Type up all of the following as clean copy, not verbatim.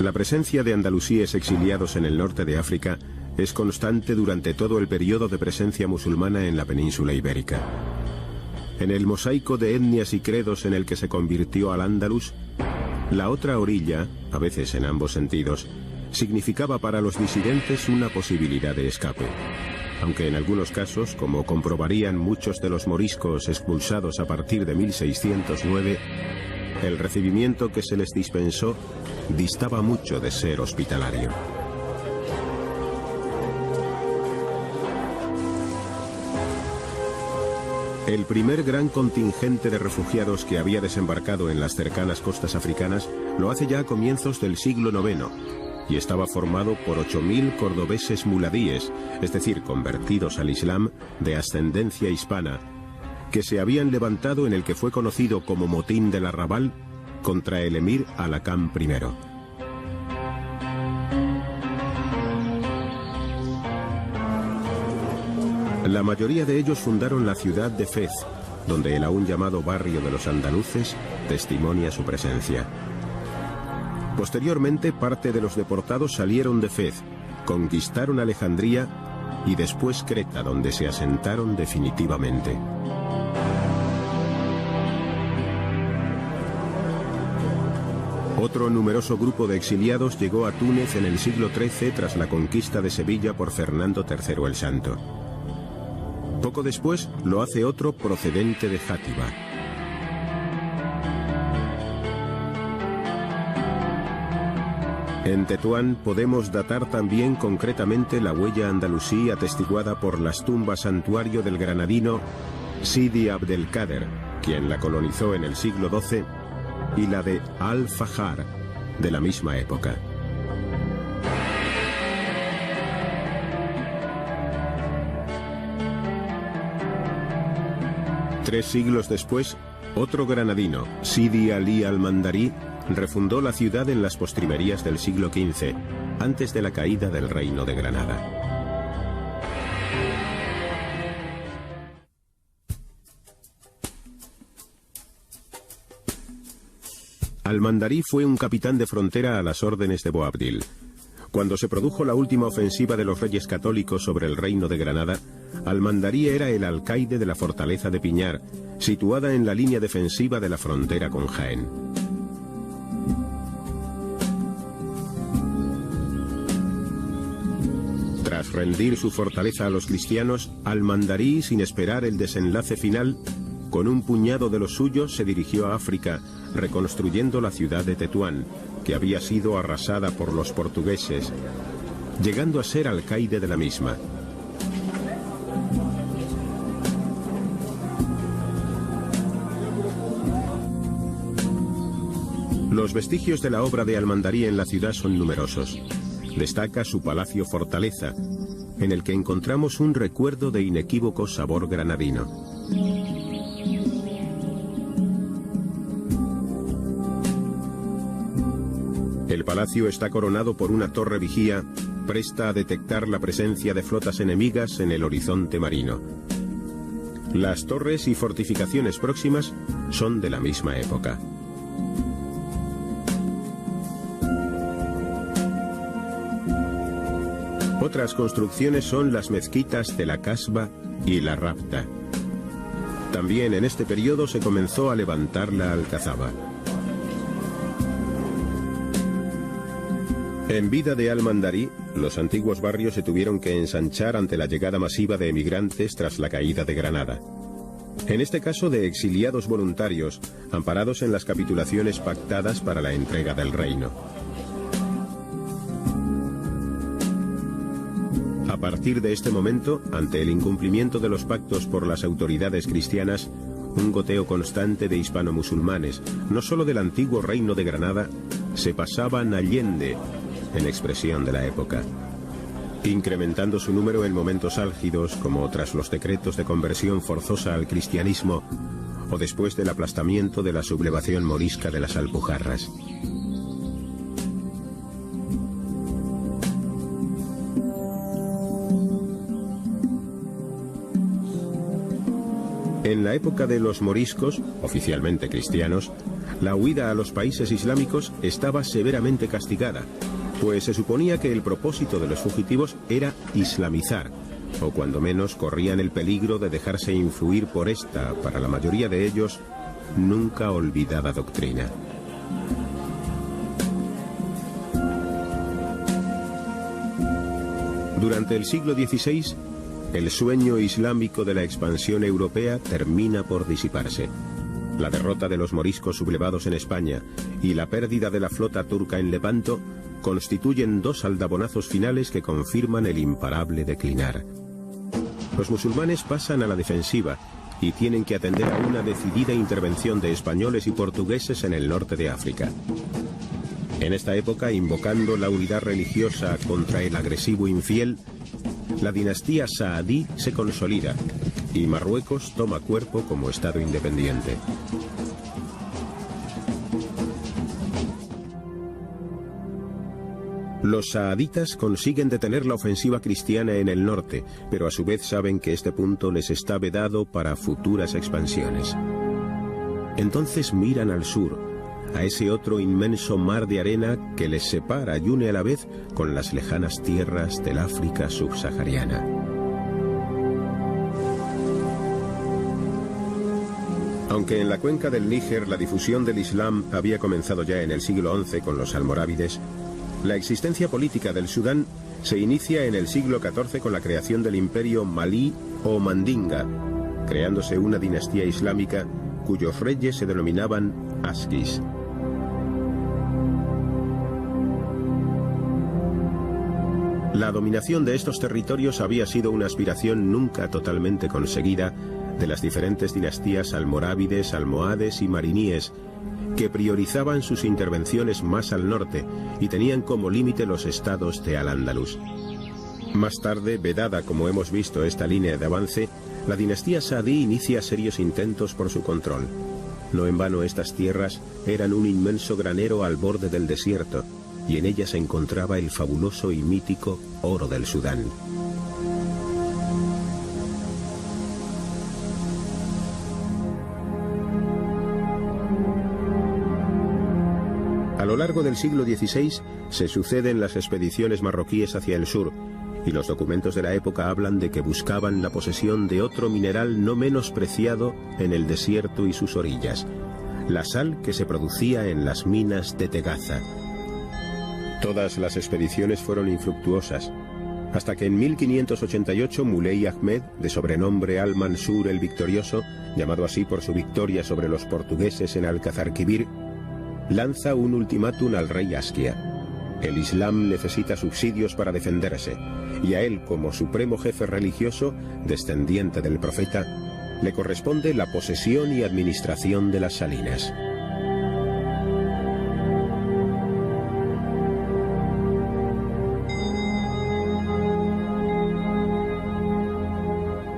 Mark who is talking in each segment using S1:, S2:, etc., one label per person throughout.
S1: La presencia de andalusíes exiliados en el norte de África es constante durante todo el periodo de presencia musulmana en la península ibérica. En el mosaico de etnias y credos en el que se convirtió al-Ándalus, la otra orilla, a veces en ambos sentidos, significaba para los disidentes una posibilidad de escape. Aunque en algunos casos, como comprobarían muchos de los moriscos expulsados a partir de 1609, el recibimiento que se les dispensó distaba mucho de ser hospitalario. El primer gran contingente de refugiados que había desembarcado en las cercanas costas africanas lo hace ya a comienzos del siglo IX y estaba formado por 8.000 cordobeses muladíes, es decir, convertidos al Islam de ascendencia hispana, que se habían levantado en el que fue conocido como Motín del Arrabal contra el emir Alacán I. La mayoría de ellos fundaron la ciudad de Fez, donde el aún llamado barrio de los andaluces testimonia su presencia. Posteriormente, parte de los deportados salieron de Fez, conquistaron Alejandría y después Creta, donde se asentaron definitivamente. Otro numeroso grupo de exiliados llegó a Túnez en el siglo XIII tras la conquista de Sevilla por Fernando III el Santo. Poco después lo hace otro procedente de Játiva. En Tetuán podemos datar también concretamente la huella andalusí atestiguada por las tumbas santuario del granadino Sidi Abdelkader, quien la colonizó en el siglo XII, y la de Al-Fahar, de la misma época. Tres siglos después, otro granadino, Sidi Ali al-Mandarí, refundó la ciudad en las postrimerías del siglo XV, antes de la caída del Reino de Granada. Al-Mandarí fue un capitán de frontera a las órdenes de Boabdil. Cuando se produjo la última ofensiva de los reyes católicos sobre el Reino de Granada, Al-Mandarí era el alcaide de la fortaleza de Piñar, situada en la línea defensiva de la frontera con Jaén. Tras rendir su fortaleza a los cristianos, Al-Mandarí, sin esperar el desenlace final, con un puñado de los suyos se dirigió a África, reconstruyendo la ciudad de Tetuán, que había sido arrasada por los portugueses, llegando a ser alcaide de la misma. Los vestigios de la obra de Al-Mandarí en la ciudad son numerosos. Destaca su palacio fortaleza, en el que encontramos un recuerdo de inequívoco sabor granadino. El palacio está coronado por una torre vigía, presta a detectar la presencia de flotas enemigas en el horizonte marino. Las torres y fortificaciones próximas son de la misma época. Otras construcciones son las mezquitas de la Casba y la Rabta. También en este periodo se comenzó a levantar la Alcazaba. En vida de Al-Mandarí, los antiguos barrios se tuvieron que ensanchar ante la llegada masiva de emigrantes tras la caída de Granada. En este caso de exiliados voluntarios, amparados en las capitulaciones pactadas para la entrega del reino. A partir de este momento, ante el incumplimiento de los pactos por las autoridades cristianas, un goteo constante de hispano-musulmanes, no solo del antiguo reino de Granada, se pasaban allende, en expresión de la época, incrementando su número en momentos álgidos como tras los decretos de conversión forzosa al cristianismo o después del aplastamiento de la sublevación morisca de las Alpujarras. En en la época de los moriscos, oficialmente cristianos, la huida a los países islámicos estaba severamente castigada, pues se suponía que el propósito de los fugitivos era islamizar, o cuando menos corrían el peligro de dejarse influir por esta, para la mayoría de ellos, nunca olvidada doctrina. Durante el siglo XVI, el sueño islámico de la expansión europea termina por disiparse. La derrota de los moriscos sublevados en España y la pérdida de la flota turca en Lepanto constituyen dos aldabonazos finales que confirman el imparable declinar. Los musulmanes pasan a la defensiva y tienen que atender a una decidida intervención de españoles y portugueses en el norte de África. En esta época, invocando la unidad religiosa contra el agresivo infiel, la dinastía saadí se consolida y Marruecos toma cuerpo como estado independiente. Los saaditas consiguen detener la ofensiva cristiana en el norte, pero a su vez saben que este punto les está vedado para futuras expansiones. Entonces miran al sur, a ese otro inmenso mar de arena que les separa y une a la vez con las lejanas tierras del África subsahariana. Aunque en la cuenca del Níger la difusión del Islam había comenzado ya en el siglo XI con los almorávides, la existencia política del Sudán se inicia en el siglo XIV con la creación del imperio malí o mandinga, creándose una dinastía islámica cuyos reyes se denominaban asquis. La dominación de estos territorios había sido una aspiración nunca totalmente conseguida de las diferentes dinastías almorávides, almohades y mariníes, que priorizaban sus intervenciones más al norte y tenían como límite los estados de Al-Ándalus. Más tarde, vedada como hemos visto esta línea de avance, la dinastía saadí inicia serios intentos por su control. No en vano estas tierras eran un inmenso granero al borde del desierto, y en ellas se encontraba el fabuloso y mítico oro del Sudán. A lo largo del siglo XVI se suceden las expediciones marroquíes hacia el sur, y los documentos de la época hablan de que buscaban la posesión de otro mineral no menos preciado en el desierto y sus orillas, la sal que se producía en las minas de Tegaza. Todas las expediciones fueron infructuosas, hasta que en 1588 Muley Ahmed, de sobrenombre Al-Mansur el Victorioso, llamado así por su victoria sobre los portugueses en Alcazarquivir, lanza un ultimátum al rey Askia. El Islam necesita subsidios para defenderse, y a él, como supremo jefe religioso, descendiente del profeta, le corresponde la posesión y administración de las salinas.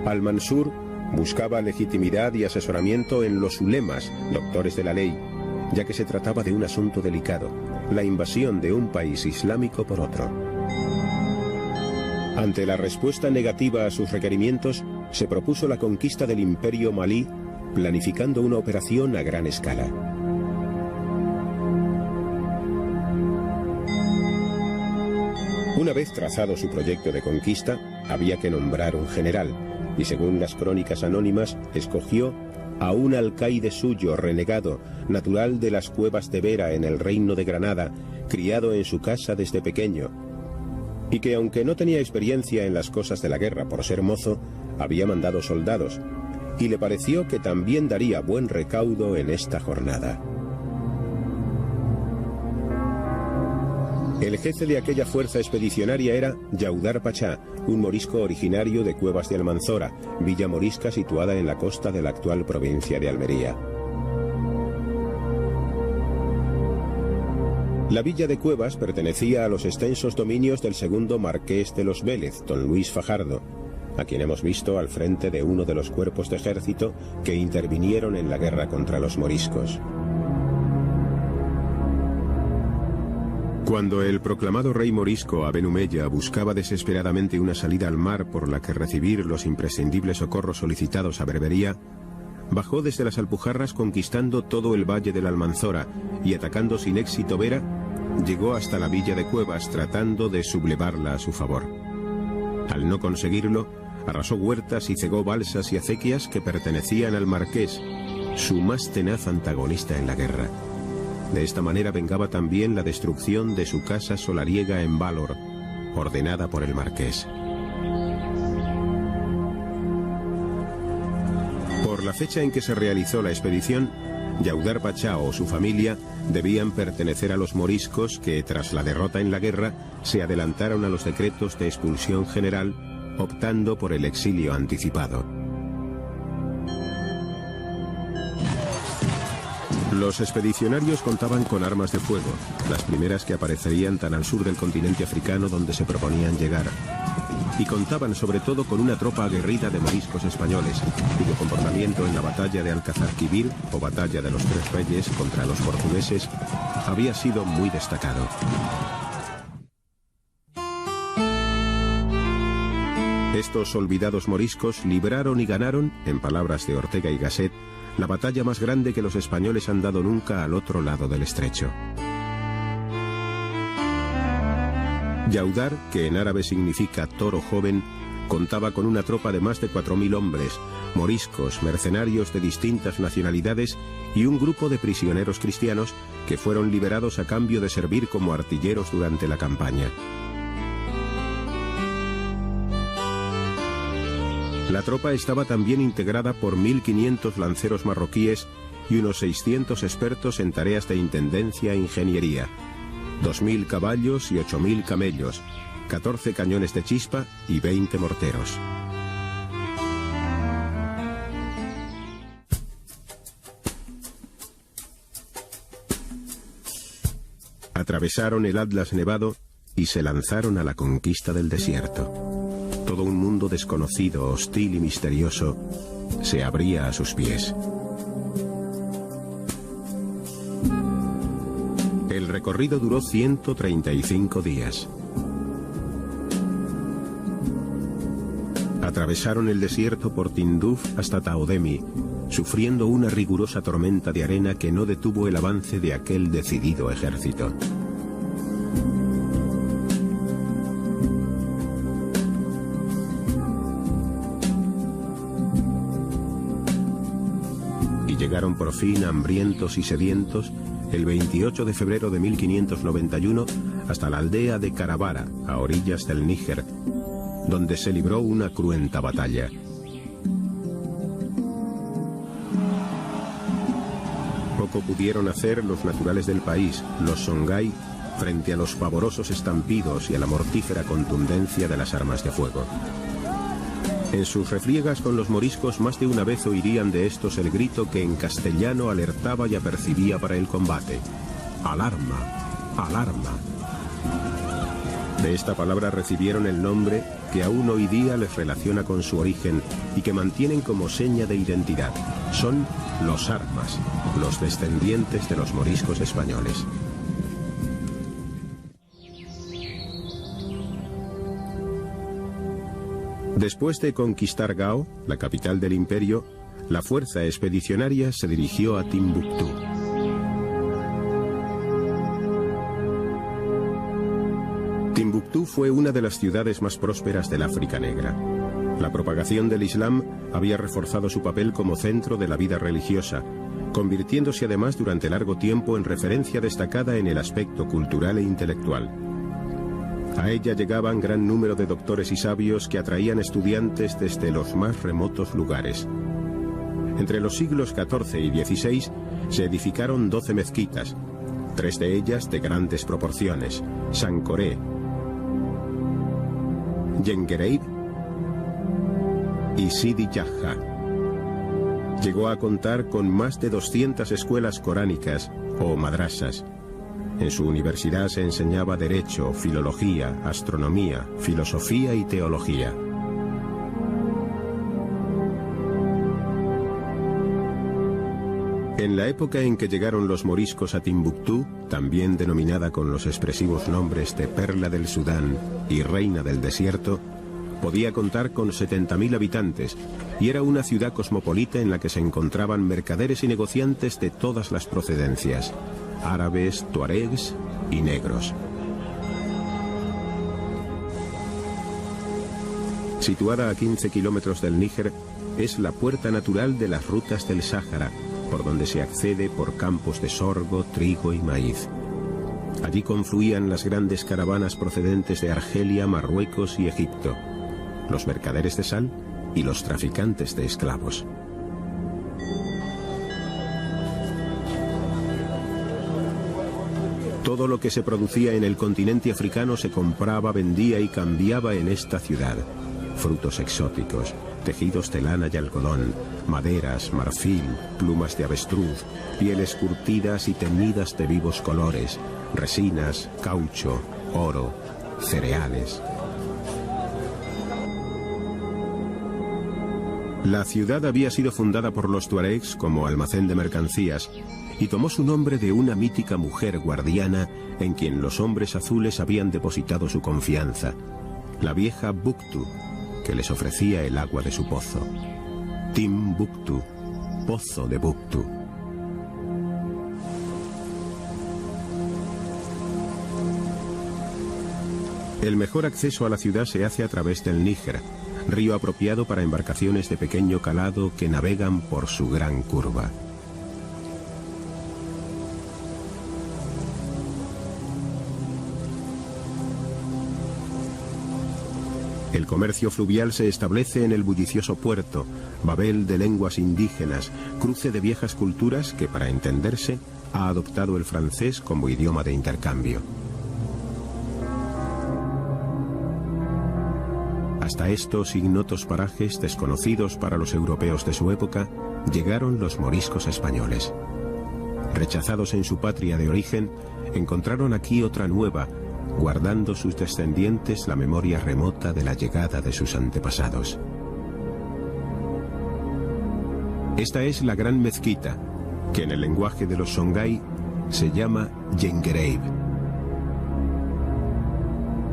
S1: Al-Mansur buscaba legitimidad y asesoramiento en los ulemas, doctores de la ley, ya que se trataba de un asunto delicado, la invasión de un país islámico por otro. Ante la respuesta negativa a sus requerimientos, se propuso la conquista del imperio malí, planificando una operación a gran escala. Una vez trazado su proyecto de conquista, había que nombrar un general, y según las crónicas anónimas, escogió a un alcaide suyo renegado, natural de las cuevas de Vera en el reino de Granada, criado en su casa desde pequeño, y que aunque no tenía experiencia en las cosas de la guerra por ser mozo, había mandado soldados, y le pareció que también daría buen recaudo en esta jornada. El jefe de aquella fuerza expedicionaria era Yaudar Pachá, un morisco originario de Cuevas de Almanzora, villa morisca situada en la costa de la actual provincia de Almería. La villa de Cuevas pertenecía a los extensos dominios del segundo marqués de los Vélez, don Luis Fajardo, a quien hemos visto al frente de uno de los cuerpos de ejército que intervinieron en la guerra contra los moriscos. Cuando el proclamado rey morisco Aben Humeya buscaba desesperadamente una salida al mar por la que recibir los imprescindibles socorros solicitados a Berbería, bajó desde las Alpujarras conquistando todo el valle de la Almanzora y atacando sin éxito Vera, llegó hasta la villa de Cuevas tratando de sublevarla a su favor. Al no conseguirlo, arrasó huertas y cegó balsas y acequias que pertenecían al marqués, su más tenaz antagonista en la guerra. De esta manera vengaba también la destrucción de su casa solariega en Válor, ordenada por el marqués. Por la fecha en que se realizó la expedición, Yaudar Pachá o su familia debían pertenecer a los moriscos que, tras la derrota en la guerra, se adelantaron a los decretos de expulsión general, optando por el exilio anticipado. Los expedicionarios contaban con armas de fuego, las primeras que aparecerían tan al sur del continente africano donde se proponían llegar. Y contaban sobre todo con una tropa aguerrida de moriscos españoles, cuyo comportamiento en la batalla de Alcazarquivir, o batalla de los Tres Reyes contra los portugueses, había sido muy destacado. Estos olvidados moriscos libraron y ganaron, en palabras de Ortega y Gasset, la batalla más grande que los españoles han dado nunca al otro lado del estrecho. Yaudar, que en árabe significa toro joven, contaba con una tropa de más de 4.000 hombres, moriscos, mercenarios de distintas nacionalidades y un grupo de prisioneros cristianos que fueron liberados a cambio de servir como artilleros durante la campaña. La tropa estaba también integrada por 1.500 lanceros marroquíes y unos 600 expertos en tareas de intendencia e ingeniería, 2.000 caballos y 8.000 camellos, 14 cañones de chispa y 20 morteros. Atravesaron el Atlas nevado y se lanzaron a la conquista del desierto. Todo un mundo desconocido, hostil y misterioso se abría a sus pies. El recorrido duró 135 días. Atravesaron el desierto por Tinduf hasta Taodemi, sufriendo una rigurosa tormenta de arena que no detuvo el avance de aquel decidido ejército. Y llegaron por fin hambrientos y sedientos el 28 de febrero de 1591 hasta la aldea de Carabara, a orillas del Níger, donde se libró una cruenta batalla. Poco pudieron hacer los naturales del país, los Songhai, frente a los pavorosos estampidos y a la mortífera contundencia de las armas de fuego. En sus refriegas con los moriscos más de una vez oirían de estos el grito que en castellano alertaba y apercibía para el combate: ¡alarma! ¡Alarma! De esta palabra recibieron el nombre que aún hoy día les relaciona con su origen y que mantienen como seña de identidad. Son los armas, los descendientes de los moriscos españoles. Después de conquistar Gao, la capital del imperio, la fuerza expedicionaria se dirigió a Timbuctú. Timbuctú fue una de las ciudades más prósperas del África Negra. La propagación del Islam había reforzado su papel como centro de la vida religiosa, convirtiéndose además durante largo tiempo en referencia destacada en el aspecto cultural e intelectual. A ella llegaban gran número de doctores y sabios que atraían estudiantes desde los más remotos lugares. Entre los siglos XIV y XVI se edificaron 12 mezquitas, 3 de ellas de grandes proporciones: Sankoré, Yengereid y Sidi Yahya. Llegó a contar con más de 200 escuelas coránicas o madrasas. En su universidad se enseñaba derecho, filología, astronomía, filosofía y teología. En la época en que llegaron los moriscos a Timbuctú, también denominada con los expresivos nombres de Perla del Sudán y Reina del Desierto, Podía contar con 70.000 habitantes y era una ciudad cosmopolita en la que se encontraban mercaderes y negociantes de todas las procedencias, árabes, tuaregs y negros. Situada a 15 kilómetros del Níger, es la puerta natural de las rutas del Sáhara, por donde se accede por campos de sorgo, trigo y maíz. Allí confluían las grandes caravanas procedentes de Argelia, Marruecos y Egipto, los mercaderes de sal y los traficantes de esclavos. Todo lo que se producía en el continente africano se compraba, vendía y cambiaba en esta ciudad. Frutos exóticos, tejidos de lana y algodón, maderas, marfil, plumas de avestruz, pieles curtidas y teñidas de vivos colores, resinas, caucho, oro, cereales. La ciudad había sido fundada por los tuaregs como almacén de mercancías y tomó su nombre de una mítica mujer guardiana en quien los hombres azules habían depositado su confianza, la vieja Buktu, que les ofrecía el agua de su pozo. Timbuktu, pozo de Buktu. El mejor acceso a la ciudad se hace a través del Níger, río apropiado para embarcaciones de pequeño calado que navegan por su gran curva. El comercio fluvial se establece en el bullicioso puerto, babel de lenguas indígenas, cruce de viejas culturas que, para entenderse, ha adoptado el francés como idioma de intercambio. Hasta estos ignotos parajes, desconocidos para los europeos de su época, llegaron los moriscos españoles. Rechazados en su patria de origen, encontraron aquí otra nueva, guardando sus descendientes la memoria remota de la llegada de sus antepasados. Esta es la gran mezquita, que en el lenguaje de los Songhai se llama Yengereib.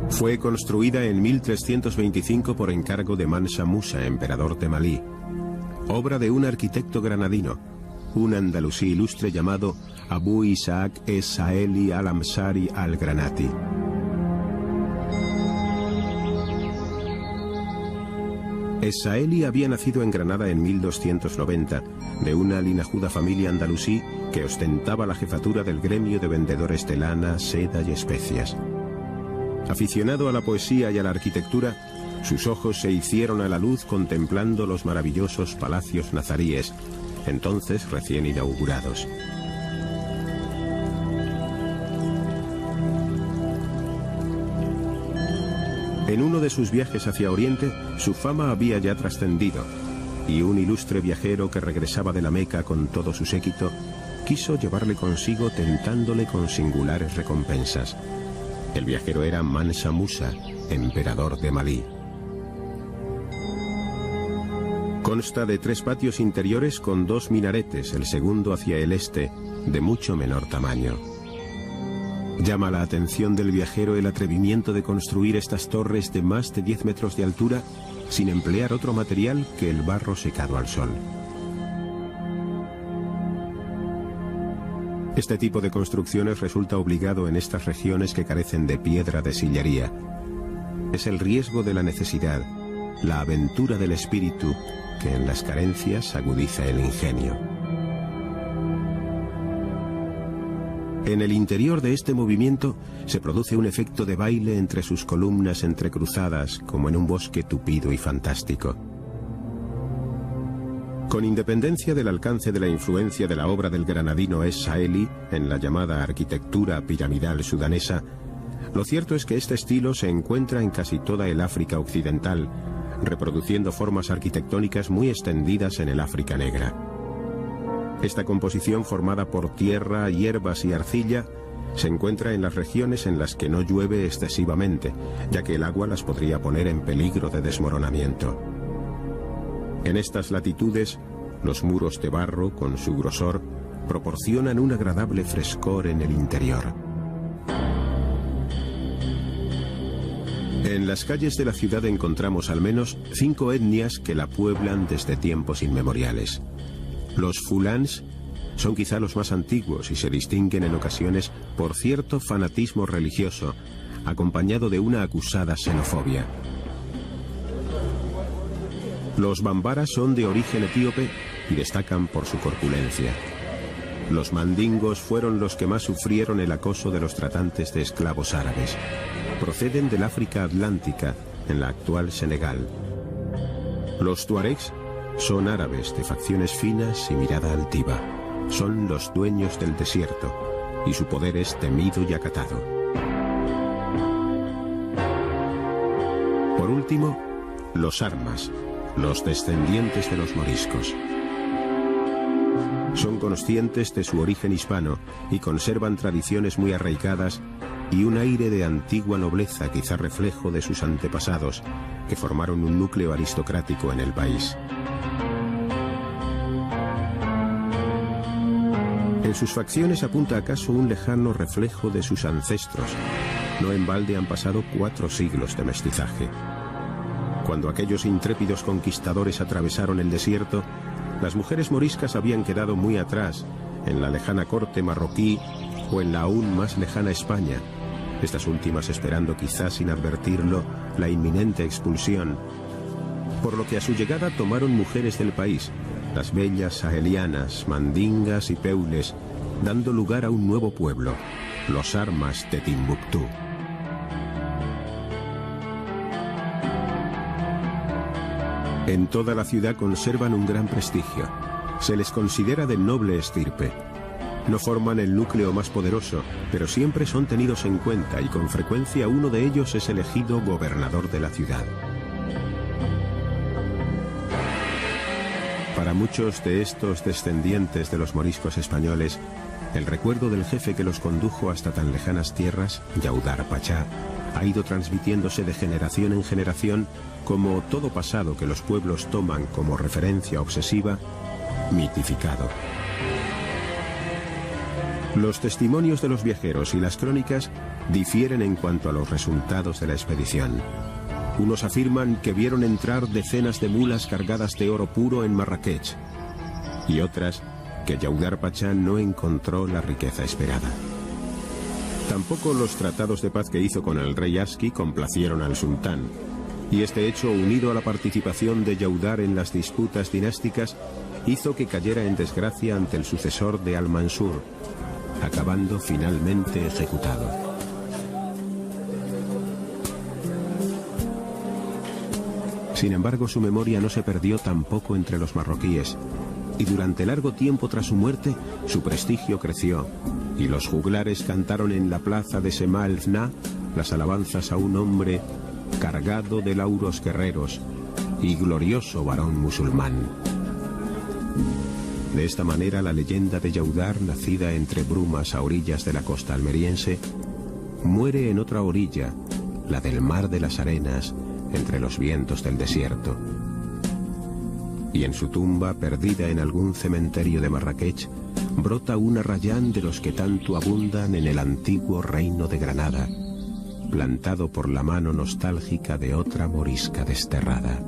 S1: Fue construida en 1325 por encargo de Mansa Musa, emperador de Malí, obra de un arquitecto granadino, un andalusí ilustre llamado Abu Isaac es-Saeli al-Amsari al-Granati. Es-Saeli había nacido en Granada en 1290, de una linajuda familia andalusí que ostentaba la jefatura del gremio de vendedores de lana, seda y especias. Aficionado a la poesía y a la arquitectura, sus ojos se hicieron a la luz contemplando los maravillosos palacios nazaríes, entonces recién inaugurados. En uno de sus viajes hacia Oriente, su fama había ya trascendido, y un ilustre viajero que regresaba de la Meca con todo su séquito, quiso llevarle consigo tentándole con singulares recompensas. El viajero era Mansa Musa, emperador de Malí. Consta de 3 patios interiores con 2 minaretes, el segundo hacia el este, de mucho menor tamaño. Llama la atención del viajero el atrevimiento de construir estas torres de más de 10 metros de altura sin emplear otro material que el barro secado al sol. Este tipo de construcciones resulta obligado en estas regiones que carecen de piedra de sillería. Es el riesgo de la necesidad, la aventura del espíritu, que en las carencias agudiza el ingenio. En el interior de este movimiento se produce un efecto de baile entre sus columnas entrecruzadas, como en un bosque tupido y fantástico. Con independencia del alcance de la influencia de la obra del granadino Es-Saeli en la llamada arquitectura piramidal sudanesa, lo cierto es que este estilo se encuentra en casi toda el África occidental, reproduciendo formas arquitectónicas muy extendidas en el África negra. Esta composición, formada por tierra, hierbas y arcilla, se encuentra en las regiones en las que no llueve excesivamente, ya que el agua las podría poner en peligro de desmoronamiento. En estas latitudes, los muros de barro, con su grosor, proporcionan un agradable frescor en el interior. En En las calles de la ciudad encontramos al menos 5 etnias que la pueblan desde tiempos inmemoriales. Los fulans son quizá los más antiguos y se distinguen en ocasiones por cierto fanatismo religioso, acompañado de una acusada xenofobia. Los bambaras son de origen etíope y destacan por su corpulencia. Los mandingos fueron los que más sufrieron el acoso de los tratantes de esclavos árabes. Proceden del África Atlántica, en la actual Senegal. Los tuaregs son árabes de facciones finas y mirada altiva. Son los dueños del desierto y su poder es temido y acatado. Por último, los armas, los descendientes de los moriscos. Son conscientes de su origen hispano y conservan tradiciones muy arraigadas y un aire de antigua nobleza, quizá reflejo de sus antepasados, que formaron un núcleo aristocrático en el país. En sus facciones apunta acaso un lejano reflejo de sus ancestros. No en balde han pasado 4 siglos de mestizaje. Cuando aquellos intrépidos conquistadores atravesaron el desierto, las mujeres moriscas habían quedado muy atrás, en la lejana corte marroquí o en la aún más lejana España, estas últimas esperando quizás sin advertirlo la inminente expulsión, por lo que a su llegada tomaron mujeres del país, las bellas sahelianas, mandingas y peules, dando lugar a un nuevo pueblo, los armas de Timbuctú. En toda la ciudad conservan un gran prestigio. Se les considera de noble estirpe. No forman el núcleo más poderoso, pero siempre son tenidos en cuenta y con frecuencia uno de ellos es elegido gobernador de la ciudad. Para muchos de estos descendientes de los moriscos españoles, el recuerdo del jefe que los condujo hasta tan lejanas tierras, Yaudar Pachá, ha ido transmitiéndose de generación en generación como todo pasado que los pueblos toman como referencia obsesiva, mitificado. Los testimonios de los viajeros y las crónicas difieren en cuanto a los resultados de la expedición. Unos afirman que vieron entrar decenas de mulas cargadas de oro puro en Marrakech, y otras que Yaudar Pachá no encontró la riqueza esperada. Tampoco los tratados de paz que hizo con el rey Aski complacieron al sultán, y este hecho, unido a la participación de Yaudar en las disputas dinásticas, hizo que cayera en desgracia ante el sucesor de Al-Mansur, acabando finalmente ejecutado. Sin embargo, su memoria no se perdió tampoco entre los marroquíes, y durante largo tiempo tras su muerte, su prestigio creció, y los juglares cantaron en la plaza de Sema el-Fna las alabanzas a un hombre cargado de lauros guerreros y glorioso varón musulmán. De esta manera, la leyenda de Yaudar, nacida entre brumas a orillas de la costa almeriense, muere en otra orilla, la del Mar de las Arenas, entre los vientos del desierto. Y en su tumba, perdida en algún cementerio de Marrakech, brota un arrayán de los que tanto abundan en el antiguo reino de Granada, plantado por la mano nostálgica de otra morisca desterrada.